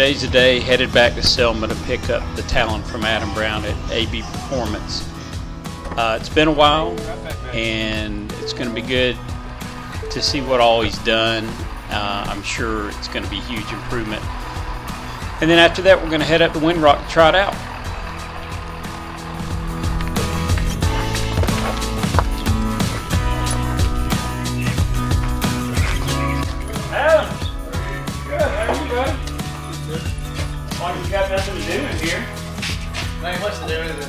days a day, headed back to Selma to pick up the Talon from Adam Brown at AB Performance. It's been a while, and it's going to be good to see what all he's done. I'm sure it's going to be a huge improvement. And then after that, we're going to head up to Windrock to try it out. Adam! Good, how are you, buddy? Well, you got nothing to do in here. Ain't much to do with it.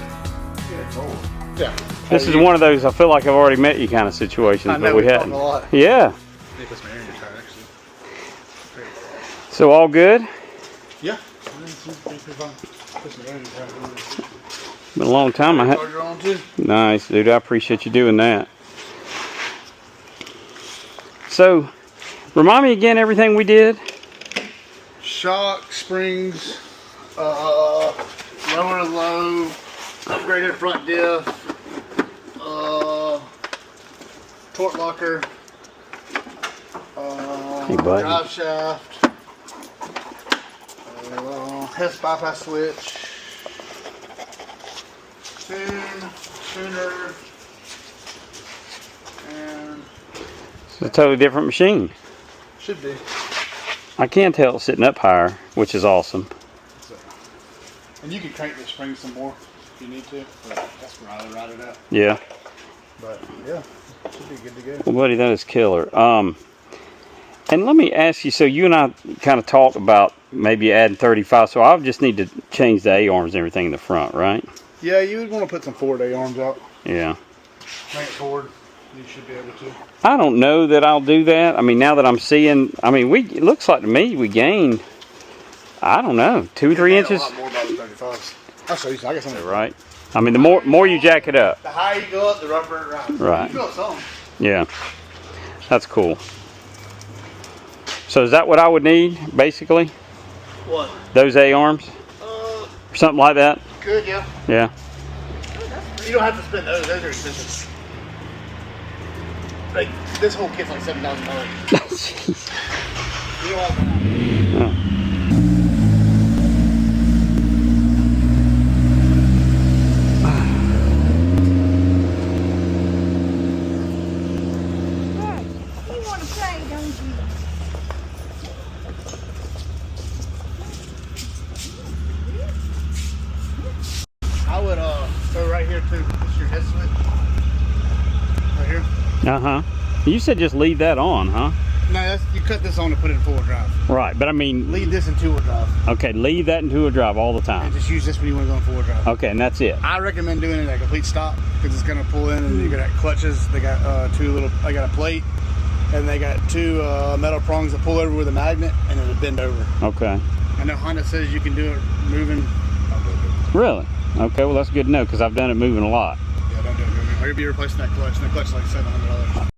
Yeah. This is one of those I feel like I've already met you kind of situations, but we hadn't. A lot. Yeah. So all good? Yeah. Been a long time. Nice, dude. I appreciate you doing that. So, remind me again everything we did. Shock, springs, lower to low, upgraded front diff, torque locker, Hey, buddy. drive shaft, Hess bypass switch, tuner, and It's a totally different machine. should be. I can tell it's sitting up higher, which is awesome. And you can crank the springs some more if you need to, but that's where I ride it out. Yeah. But yeah, should be good to go. Well, buddy, that is killer. And let me ask you, so you and I kind of talked about maybe adding 35, so I'll just need to change the A-arms and everything in the front, right? Yeah, you would want to put some forward A-arms out. Yeah. Bring it forward. You should be able to. I don't know that I'll do that. I mean, now that I'm seeing, I mean, it looks like to me we gained, I don't know, 2 or 3 inches. A lot more about the 35s. I'll show you. I got something. Right. I mean, the more you jack it up. The higher you go up, the rougher it rides. Right. You go up some. Yeah. That's cool. So is that what I would need, basically? What? Those A-arms? Or something like that? Good, yeah. Yeah. You don't have to spend those. Those are expensive. Like, this whole kit's like $7,000. Jeez. You don't have that. Oh. I would throw right here too. It's your head switch. Right here. Uh-huh. You said just leave that on, huh? No, you cut this on to put it in four-wheel drive. Right, but I mean... Leave this in two-wheel drive. Okay, leave that in two-wheel drive all the time. And just use this when you want to go in four-wheel drive. Okay, and that's it. I recommend doing it at a complete stop because it's going to pull in and you got clutches. They got I got a plate and they got two metal prongs that pull over with a magnet and it'll bend over. Okay. I know Honda says you can do it moving. I'll do it. Really? Okay, well that's good to know because I've done it moving a lot. Yeah, don't do it moving. Or you'll be replacing that clutch. And that clutch is like $700.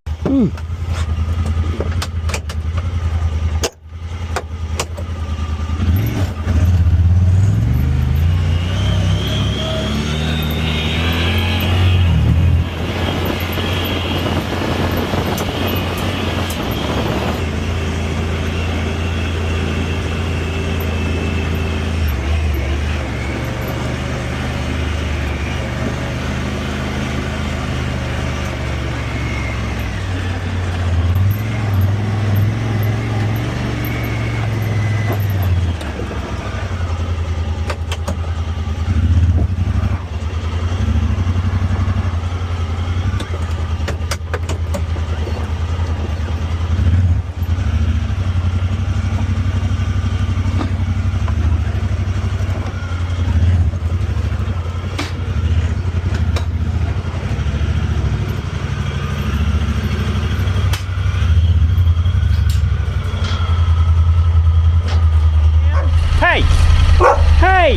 Hey! Hey!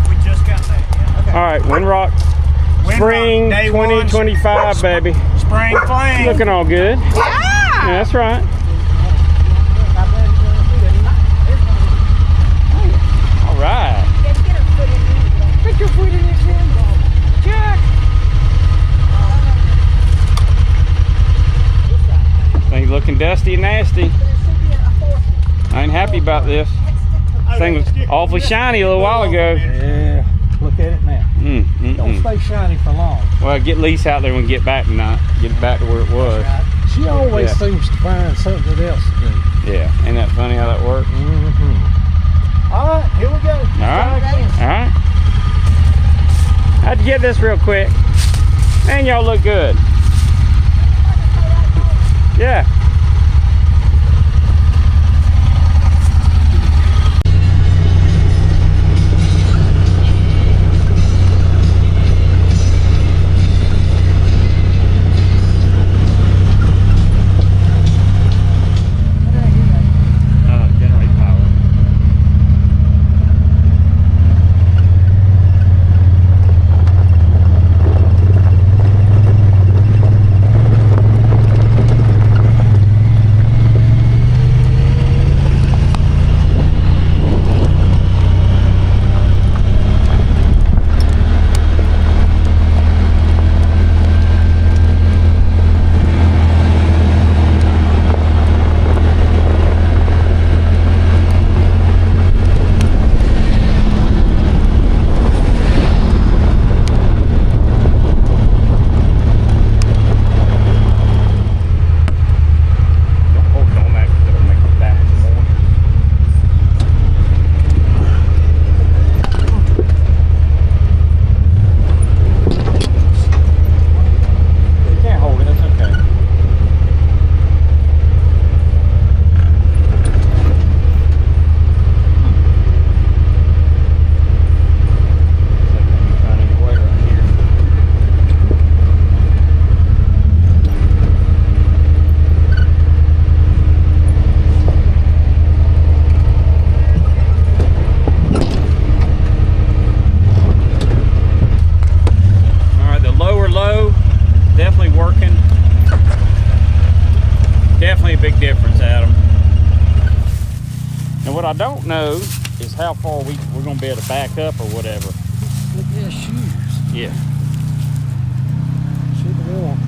We just got that, yeah. Okay. All right, Windrock Spring Day one, 2025, baby. Spring fling. Looking all good. Yeah, that's right. All right. Put your foot in your sandball. Check. Things looking dusty and nasty. There should be a fourth one. ain't happy about this. This thing was awfully shiny a little while ago. Yeah. Look at it now. Don't stay shiny for long. Well, get Lisa out there when we get back tonight. Get it back to where it was. She always seems to find something else to do. Yeah, ain't that funny how that works? All right, here we go. All right. How'd you get this real quick? Man, y'all look good. Yeah. Generate power. Big difference, Adam. And what I don't know is how far we're going to be able to back up or whatever. Look at his shoes. Yeah. Should be on.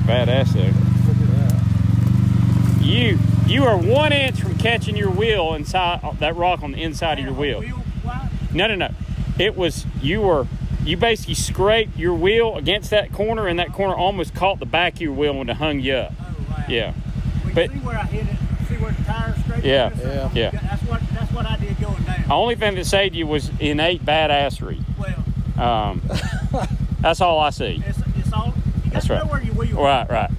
Badass though. Look at that. You are 1 inch from catching your wheel inside that rock on the inside of your wheel. No. It was you basically scraped your wheel against that corner, and that corner almost caught the back of your wheel when it hung you up. Oh, wow. Yeah. But see where I hit it? See where the tire scraped? Yeah. That's what I did going down. The only thing that saved you was innate badassery. Well, that's all I see. it's all. You got That's to right. know where your wheel. Right.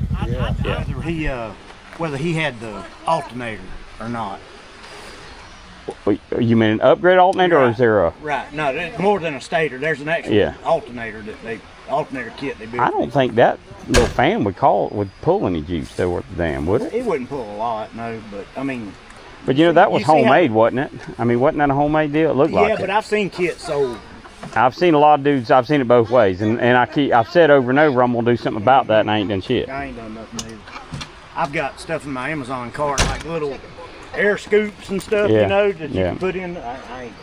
Whether he had the alternator or not. You mean an upgrade alternator, or is there a? Right. No, there's more than a stator. There's an actual alternator alternator kit they built. I don't think that little fan would pull any juice though worth the damn, would it? It wouldn't pull a lot, no. But I mean. But you know that was homemade, wasn't it? I mean, wasn't that a homemade deal? It looked like it. Yeah, but I've seen kits sold. I've seen a lot of dudes. I've seen it both ways, and I've said over and over I'm gonna do something about that, and I ain't done shit. I ain't done nothing either. I've got stuff in my Amazon cart, like little air scoops and stuff, you know, that you can put in. I ain't.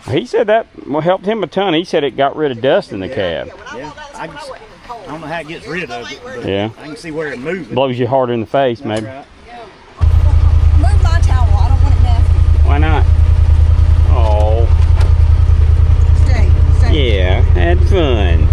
He said that helped him a ton. He said it got rid of dust in the cab. Yeah, I don't know how it gets rid of it, but yeah, I can see where it moves. Blows you harder in the face, maybe. Right. Move my towel. I don't want it nasty. Why not? Oh. Stay. Yeah, had fun.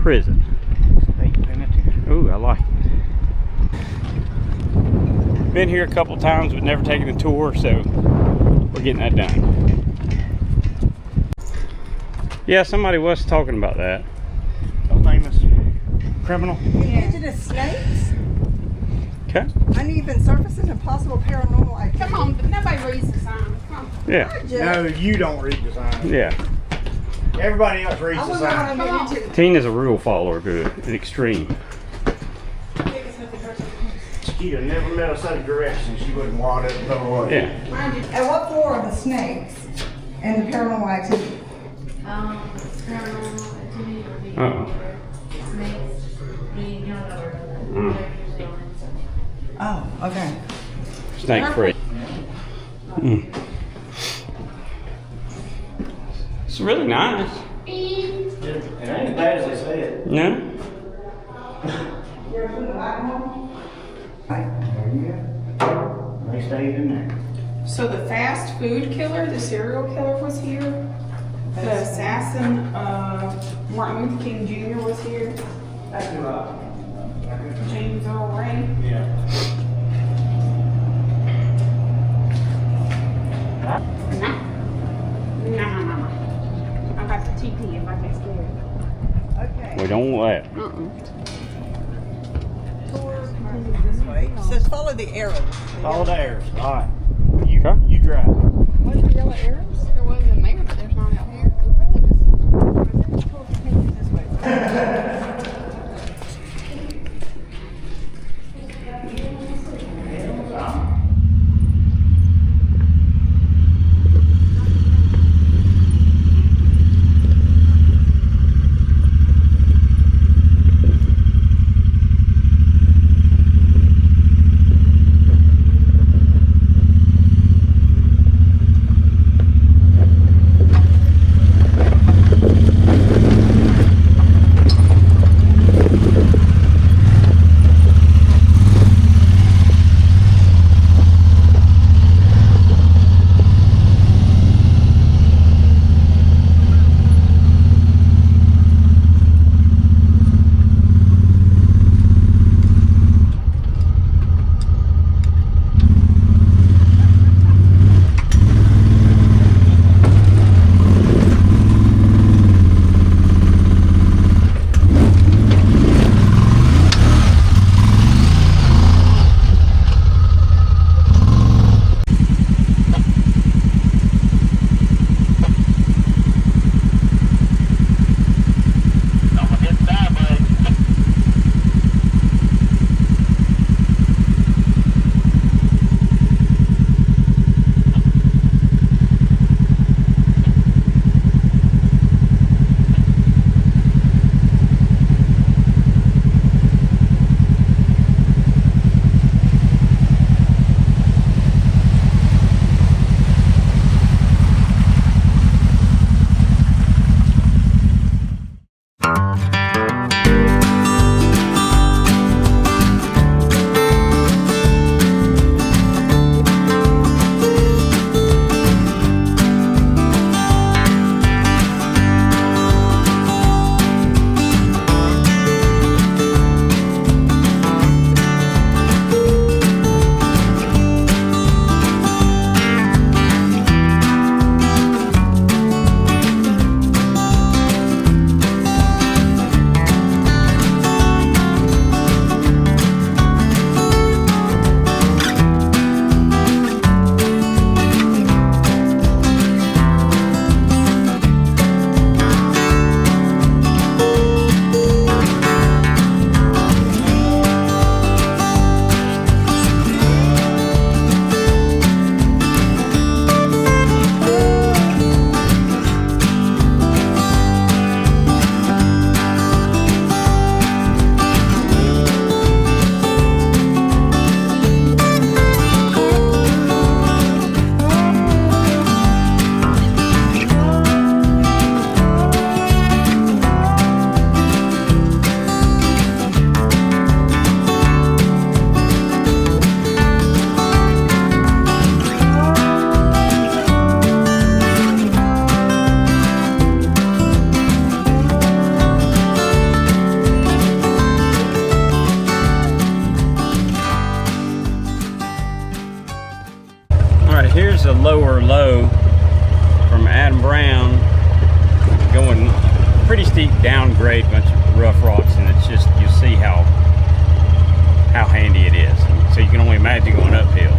prison? State penitentiary. Ooh, I like it. Been here a couple times, but never taken a tour, so we're getting that done. Yeah, somebody was talking about that. A famous criminal. Indigenous snakes, Okay. uneven surfaces, and possible paranormal activity. Come on, but nobody reads the sign. Come on. Yeah. No, you don't read the sign. Yeah. Everybody else reads I the wonder what sign. I'm getting into. Tina's a rule follower to an extreme. She'd never met a set of directions. She wouldn't want it no way. Yeah. At what floor are the snakes and the paranormal activity? Paranormal activity would be Uh-oh. snakes, being Oh, okay. Snake free. Mm. It's really nice. It ain't as bad as they say it. No? You're putting the light on? There you go. They stayed in there. So the fast food killer, the serial killer was here. The assassin of Martin Luther King Jr. was here. That's right. James Earl Ray. Yeah. No. I got the TP if I get scared. Okay. We don't want that. This way. It says follow the arrows. Follow the arrows. All right. You drive. What are the yellow arrows? There was in there, but there's not out here. lower low from Adam Brown, going pretty steep downgrade, bunch of rough rocks, and it's just, you'll see how handy it is. So you can only imagine going uphill.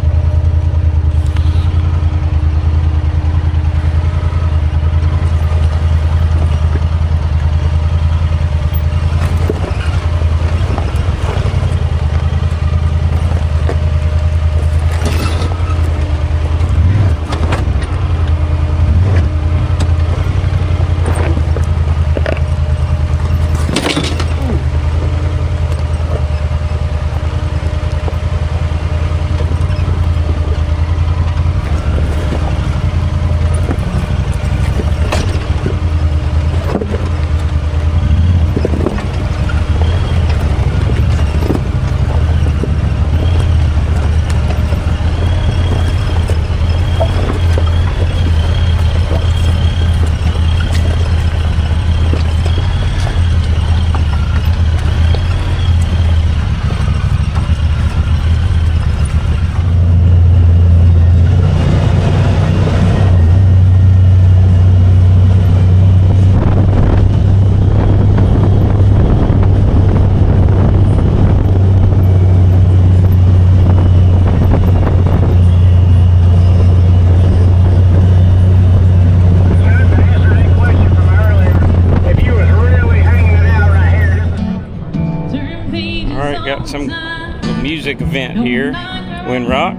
Got some little music event here, Windrock.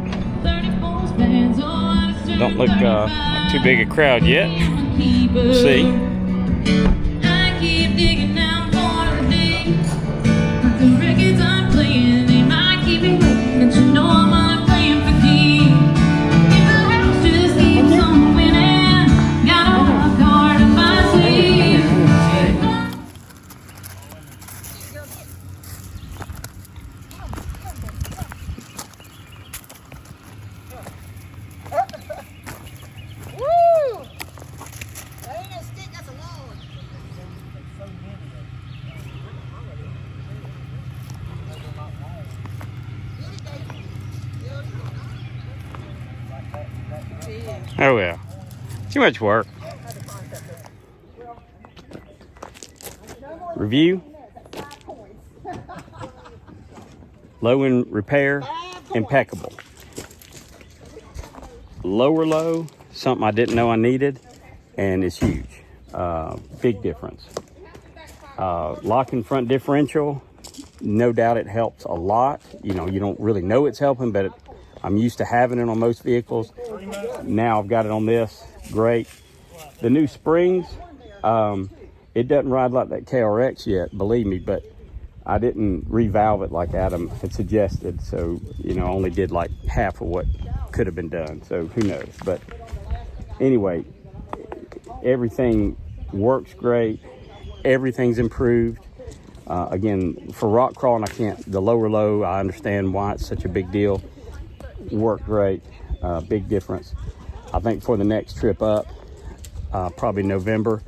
Don't look like too big a crowd yet. We'll see. Oh well, too much work. Review. Low in repair, impeccable. Lower low, something I didn't know I needed, and it's huge. Big difference. Locking front differential, no doubt it helps a lot. You know, you don't really know it's helping, but I'm used to having it on most vehicles. Now I've got it on this, great. The new springs, it doesn't ride like that KRX yet, believe me, but I didn't revalve it like Adam had suggested, so, you know, only did like half of what could have been done, so who knows. But anyway, everything works great, everything's improved. Again, for rock crawling, the lower low, I understand why it's such a big deal. Worked great, big difference. I think for the next trip up, probably November,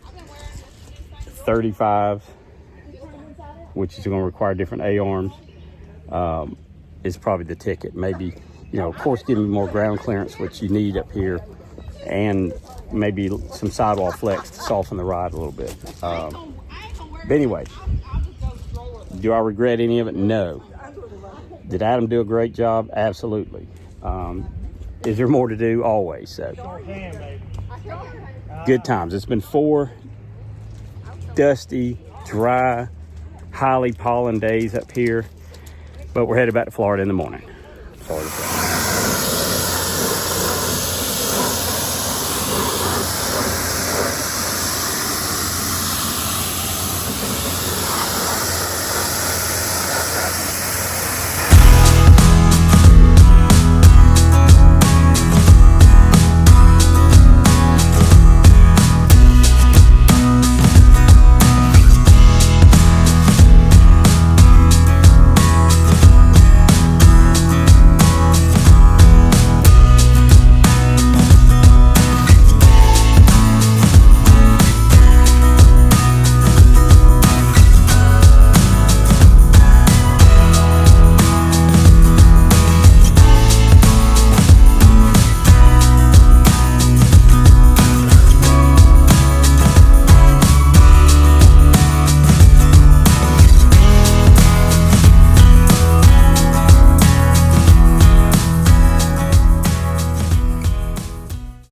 35, which is going to require different A-arms, is probably the ticket. Maybe, you know, of course, give me more ground clearance, which you need up here, and maybe some sidewall flex to soften the ride a little bit. But anyway, do I regret any of it? No. Did Adam do a great job? Absolutely. Is there more to do? Always. So good times. It's been 4 dusty, dry, highly pollen days up here, but we're headed back to Florida in the morning. Florida.